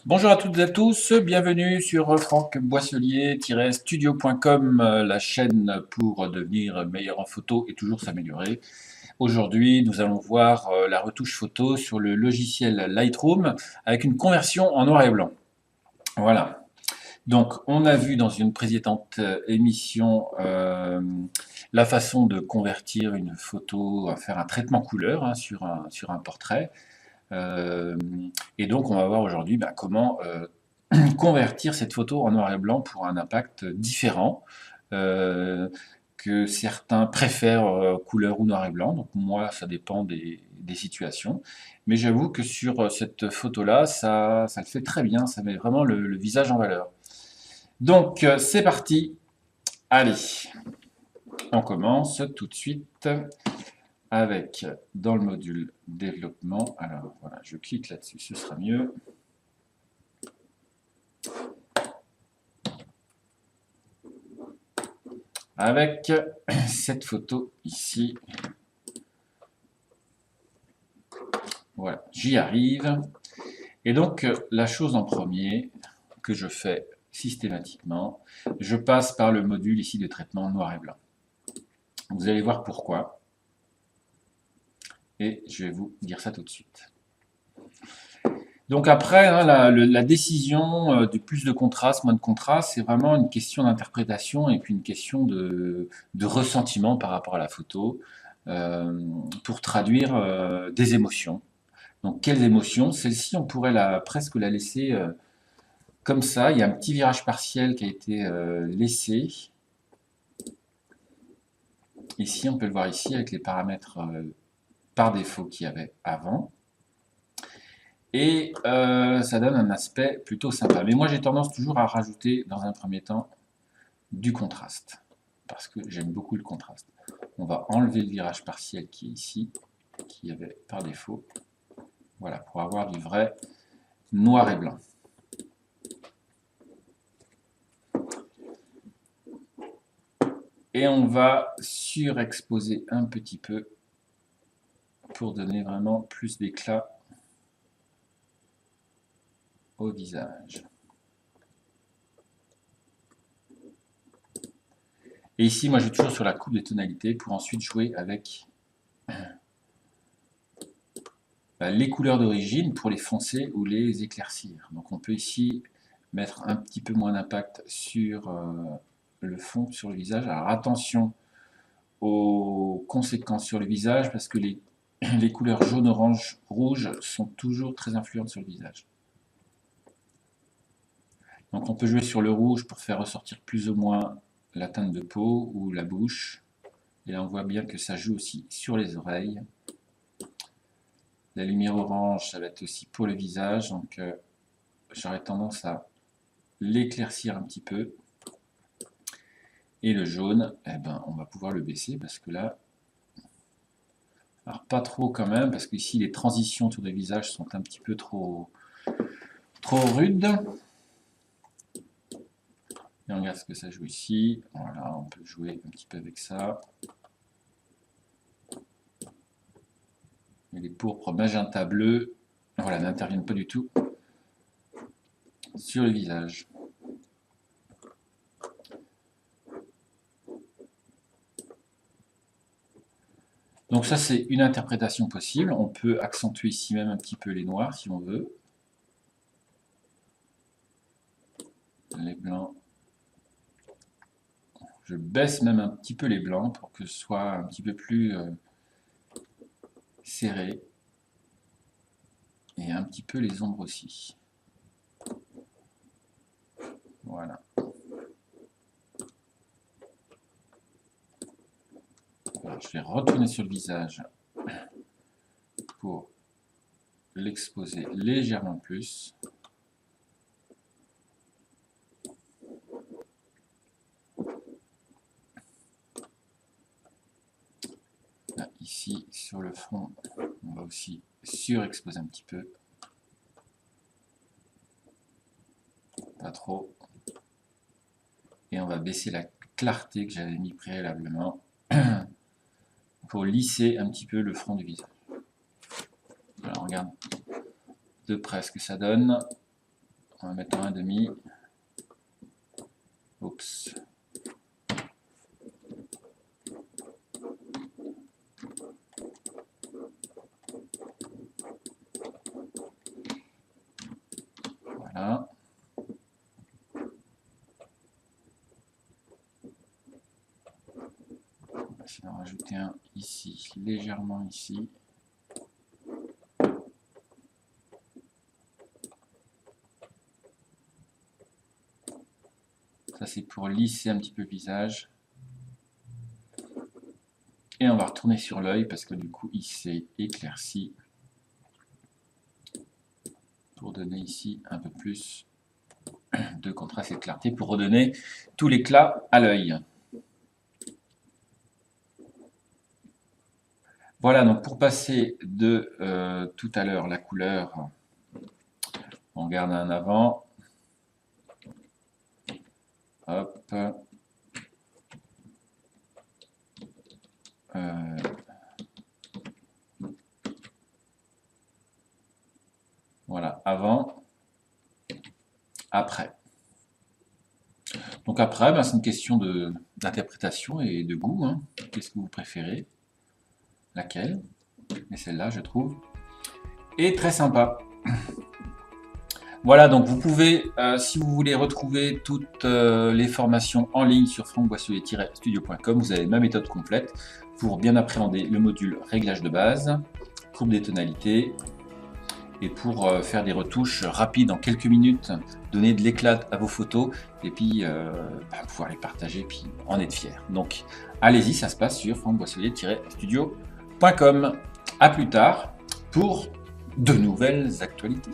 Bonjour à toutes et à tous, bienvenue sur francboisselier-studio.com, la chaîne pour devenir meilleur en photo et toujours s'améliorer. Aujourd'hui, nous allons voir la retouche photo sur le logiciel Lightroom avec une conversion en noir et blanc. Voilà. Donc, on a vu dans une précédente émission la façon de convertir une photo, à faire un traitement couleur sur un portrait. Et donc, on va voir aujourd'hui comment convertir cette photo en noir et blanc pour un impact différent, que certains préfèrent couleur ou noir et blanc. Donc moi, ça dépend des situations. Mais j'avoue que sur cette photo-là, ça le fait très bien, ça met vraiment le visage en valeur. Donc c'est parti. Allez, on commence tout de suite avec, dans le module développement, alors voilà, je clique là-dessus, ce sera mieux. Avec cette photo ici. Voilà, j'y arrive. Et donc, la chose en premier que je fais systématiquement, je passe par le module ici de traitement noir et blanc. Vous allez voir pourquoi. Et je vais vous dire ça tout de suite. Donc après, la décision de plus de contraste, moins de contraste, c'est vraiment une question d'interprétation et puis une question de ressentiment par rapport à la photo pour traduire des émotions. Donc quelles émotions? Celle-ci, on pourrait presque la laisser comme ça. Il y a un petit virage partiel qui a été laissé. Ici, on peut le voir ici avec les paramètres par défaut qu'il y avait avant. Et ça donne un aspect plutôt sympa. Mais moi, j'ai tendance toujours à rajouter, dans un premier temps, du contraste. Parce que j'aime beaucoup le contraste. On va enlever le virage partiel qui est ici, qui y avait par défaut. Voilà, pour avoir du vrai noir et blanc. Et on va surexposer un petit peu pour donner vraiment plus d'éclat au visage. Et ici, moi, je vais toujours sur la coupe des tonalités pour ensuite jouer avec les couleurs d'origine pour les foncer ou les éclaircir. Donc on peut ici mettre un petit peu moins d'impact sur le fond, sur le visage. Alors attention aux conséquences sur le visage parce que les couleurs jaune, orange, rouge sont toujours très influentes sur le visage. Donc on peut jouer sur le rouge pour faire ressortir plus ou moins la teinte de peau ou la bouche. Et là on voit bien que ça joue aussi sur les oreilles. La lumière orange, ça va être aussi pour le visage, donc j'aurais tendance à l'éclaircir un petit peu. Et le jaune, eh ben, on va pouvoir le baisser parce que là, alors pas trop quand même, parce qu'ici les transitions autour du visage sont un petit peu trop rudes. Et on regarde ce que ça joue ici. Voilà, on peut jouer un petit peu avec ça. Et les pourpres magenta bleu, voilà, n'interviennent pas du tout sur le visage. Donc ça, c'est une interprétation possible. On peut accentuer ici même un petit peu les noirs si on veut. Les blancs. Je baisse même un petit peu les blancs pour que ce soit un petit peu plus serré. Et un petit peu les ombres aussi. Voilà. Alors, je vais retourner sur le visage pour l'exposer légèrement plus. Là, ici, sur le front, on va aussi surexposer un petit peu. Pas trop. Et on va baisser la clarté que j'avais mis préalablement pour lisser un petit peu le front du visage. Alors, on regarde de près ce que ça donne. On va mettre un 1,5. Oups. Voilà. On va essayer d'en rajouter un ici, légèrement ici. Ça, c'est pour lisser un petit peu le visage. Et on va retourner sur l'œil parce que du coup, il s'est éclairci. Pour donner ici un peu plus de contraste et de clarté, pour redonner tout l'éclat à l'œil. Voilà, donc pour passer de tout à l'heure la couleur, on garde un avant. Hop. Voilà, avant, après. Donc après, ben, c'est une question d'interprétation et de goût. Hein. Qu'est-ce que vous préférez? Laquelle? Mais celle-là, je trouve, est très sympa. Voilà, donc vous pouvez, si vous voulez retrouver toutes les formations en ligne sur francboisselier-studio.com, vous avez ma méthode complète pour bien appréhender le module réglage de base, courbe des tonalités, et pour faire des retouches rapides en quelques minutes, donner de l'éclat à vos photos, et puis pouvoir les partager, puis en être fier. Donc allez-y, ça se passe sur francboisselier-studio.com. À plus tard pour de nouvelles actualités.